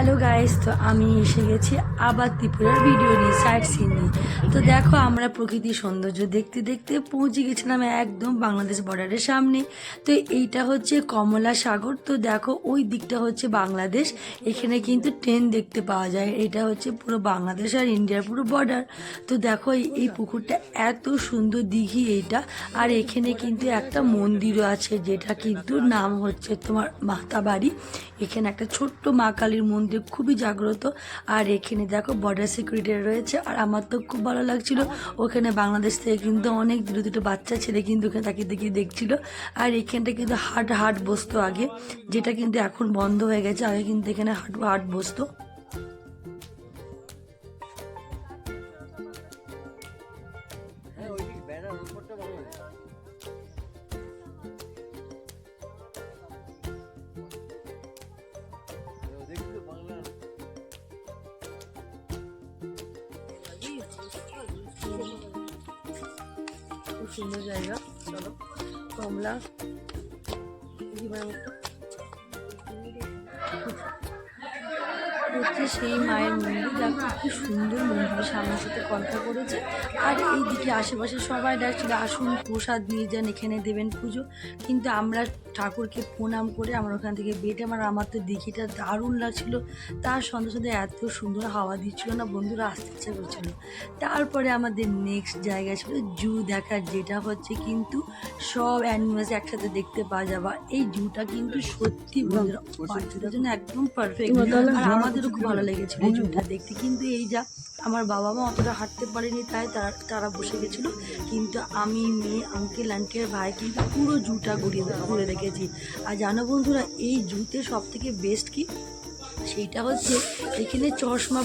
Hello guys, তো আমি এসে গেছি আবার ত্রিপুরার ভিডিও নিয়ে, সাইট সিন নিয়ে। তো দেখো আমরা প্রকৃতির সৌন্দর্য দেখতে দেখতে পৌঁছে গেছিলাম একদম বাংলাদেশ বর্ডারের সামনে। তো এইটা হচ্ছে কমলা সাগর। তো দেখো ওই দিকটা হচ্ছে বাংলাদেশ, এখানে কিন্তু ট্রেন দেখতে পাওয়া যায়। এটা হচ্ছে পুরো বাংলাদেশ আর ইন্ডিয়ার পুরো বর্ডার। তো দেখো এই পুকুরটা এত সুন্দর দিঘি এইটা। আর এখানে কিন্তু একটা মন্দিরও আছে, যেটা কিন্তু নাম হচ্ছে তোমার মাতাবাড়ি। এখানে একটা ছোট্ট মা কালীর মন্দির, খুবই জাগ্রত। আর এখানে দেখো বর্ডার সিকিউরিটি রয়েছে। আর আমার তো খুব ভালো লাগছিল, ওখানে বাংলাদেশ থেকে কিন্তু অনেক দুটো দুটো বাচ্চা ছেলে কিন্তু ওখানে তাকিয়ে তাকিয়ে দেখছিল। আর এখানটা কিন্তু হাট বসতো আগে, যেটা কিন্তু এখন বন্ধ হয়ে গেছে। আগে কিন্তু এখানে হাট বসতো। খুব সুন্দর জায়গা। চলো কমলা হচ্ছে সেই মায়ের মন্দির। দেখো কি সুন্দর মন্দিরের সামনের সাথে কথা করেছে। আর এইদিকে আশেপাশে সবাই ডাকছিল আসুন প্রসাদ নিয়ে যান, এখানে দেবেন পুজো। কিন্তু আমরা ঠাকুরকে প্রণাম করে আমরা ওখান থেকে বেটে আমার তো দিঘিটা দারুণ লাগছিল। তার সঙ্গে সঙ্গে এত সুন্দর হাওয়া দিচ্ছিল না, বন্ধুরা আসতে ইচ্ছা করছিল। তারপরে আমাদের নেক্সট জায়গা ছিল জু দেখার, যেটা হচ্ছে কিন্তু সব অ্যানিমেলস একসাথে দেখতে পাওয়া যাবে। এই জুটা কিন্তু সত্যি বন্ধুরা বাচ্চাদের জন্য একদম পারফেক্ট। আর আমাদেরও খুব ভালো লেগেছিল এই জুটা দেখতে। কিন্তু এই যা আমার বাবা মা অতটা হাঁটতে পারেনি, তাই তারা বসে গেছিলো। কিন্তু আমি, মেয়ে, আঙ্কেল আন্টি আর ভাই কিন্তু পুরো জুটা ঘুরে দেখেছি। আর জানো বন্ধুরা, এই জুতে সব থেকে বেস্ট কি, সেইটা হচ্ছে এখানে চশমা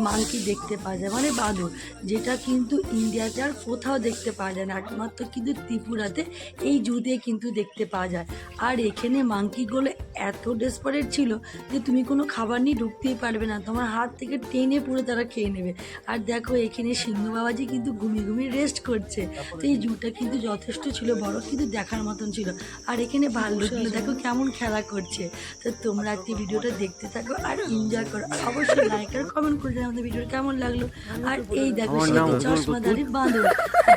মাংকি দেখতে পাওয়া যায়, মানে বাঁদর, যেটা কিন্তু ইন্ডিয়াতে আর কোথাও দেখতে পাওয়া যায় না, একমাত্র কিন্তু ত্রিপুরাতে এই জুতে কিন্তু দেখতে পাওয়া যায়। আর এখানে মাংকিগুলো এত ডেসপারেট ছিল যে তুমি কোনো খাবার নিয়ে ঢুকতেই পারবে না, তোমার হাত থেকে টেনে পুরো তারা খেয়ে নেবে। আর দেখো এখানে সিংহ বাবাজি কিন্তু ঘুমিয়ে রেস্ট করছে। তো এই জুটা কিন্তু যথেষ্ট ছিল বড়, কিন্তু দেখার মতন ছিল। আর এখানে ভাল্লুকগুলো দেখো কেমন খেলা করছে। তো তোমরা একটি ভিডিওটা দেখতে থাকো আর এনজয় করো। অবশ্যই লাইক আর কমেন্ট করে জানাও আমাদের ভিডিওটা কেমন লাগলো। আর এই দেখো সেই চশমাদারি বাঁদর,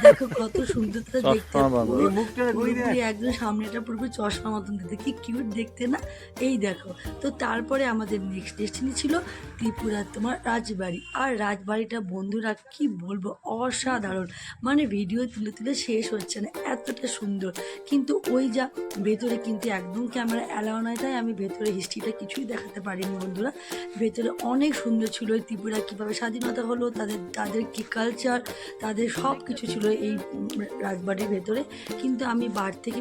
দেখো কত সুন্দর তারা দেখতে, পুরোপুরি একদম সামনেটা পুরোপুরি চশমা মতন দেখতে, কি কিউট দেখতে না। এই দেখো। তো তারপরে আমাদের নেক্সট ডেস্টিনি ছিল ত্রিপুরা তোমার রাজবাড়ি। আর রাজবাড়িটা বন্ধুরা কি বলবো, অসাধারণ, মানে ভিডিও তুলে তুলে শেষ হচ্ছে না, এতটা সুন্দর। কিন্তু ওই যা ভেতরে কিন্তু একদম ক্যামেরা অ্যালাউ নয়, তাই আমি ভেতরে হিস্ট্রিটা কিছুই দেখাতে পারিনি বন্ধুরা। ভেতরে অনেক সুন্দর ছিল ওই ত্রিপুরা কীভাবে স্বাধীনতা হলো, তাদের কি কালচার, তাদের সব কিছু ছিল এই রাজবাড়ির ভেতরে। কিন্তু আমি বার থেকে